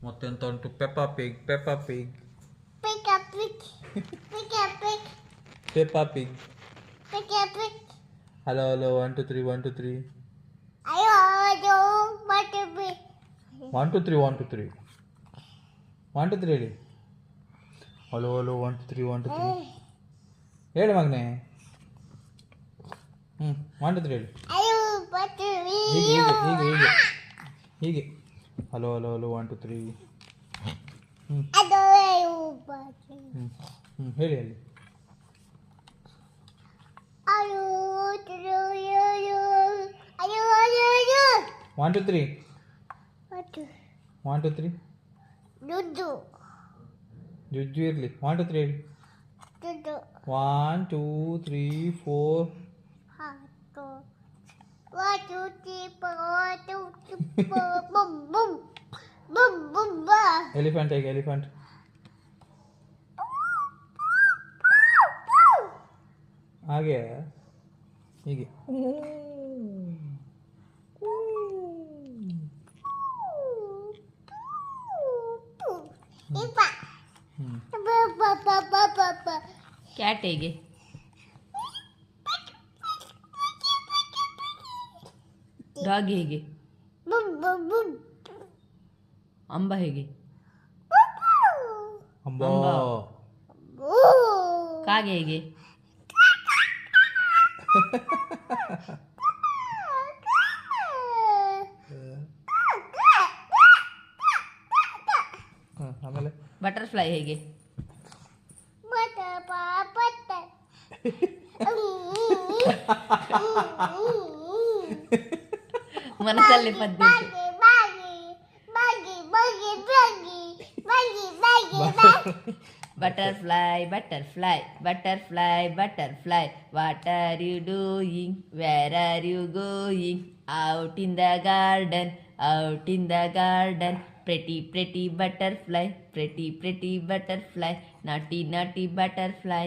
ಮತ್ತೆಂತ ಉಂಟು Peppa Pig Peppa Pig Pick a pick. Pick a pick. Peppa Pig. Pick a pick. Hello hello 1 2 3 1 2 3 I don't want to be. 1 2 3 1 2 3 1 2 3 ಹೇಳಿ. Hello hello 1 2 3 1 2 3 ಹೇಳಿ ಮಗನೇ. 1 2 3 ಹೇಳಿ. I don't want to be. ಹೀಗೆ hello hello hello 1 2 3 I don't want to be. ಹೇಳಿ ಅಲ್ಲಿ. I don't want to 1 2 3 What to 1 2 3 do? ಜುಜ್ಜು ಇರಲಿ. 1 2 3 ಹೇಳಿ. Do. 1 2 3 4 What to keep boom boom boom boom boom. Elephant ಹೇಗೆ elephant. ಹಾಗೆ ಹೀಗೆ. Cat ಹೇಗೆ? Dog ಹೇಗೆ? Boom boom boom. ಅಂಬ ಹೇಗೆ? ಅಂಬಾ. ಕಾಗೆ ಹೇಗೆ? ಆಮೇಲೆ ಬಟರ್ಫ್ಲೈ ಹೇಗೆ? ಮನಸ್ಸಲ್ಲಿ ಪದ್ಯ butterfly butterfly butterfly butterfly what are you doing where are you going out in the garden out in the garden pretty pretty butterfly pretty pretty butterfly naughty naughty butterfly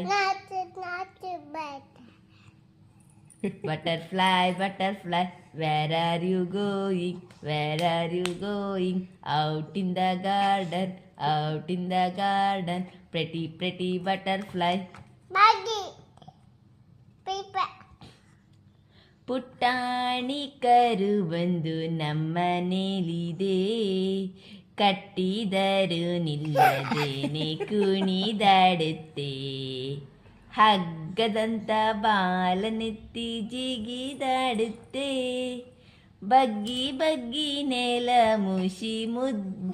butterfly butterfly where are you going where are you going out in the garden out in the garden pretty pretty butterfly ಪುಟ್ಟಾಣಿ ಕರು ಬಂದು ನಮ್ಮನೇಲಿದೆ ಕಟ್ಟಿದರು ನಿಲ್ಲದೇನೆ ಕುಣಿದಾಡುತ್ತೆ ಹಗ್ಗದಂತ ಬಾಲನೆತ್ತಿ ಜಿಗಿದಾಡುತ್ತೆ ಬಗ್ಗಿ ಬಗ್ಗಿ ನೆಲ ಮುಷಿ ಮುದ್ದು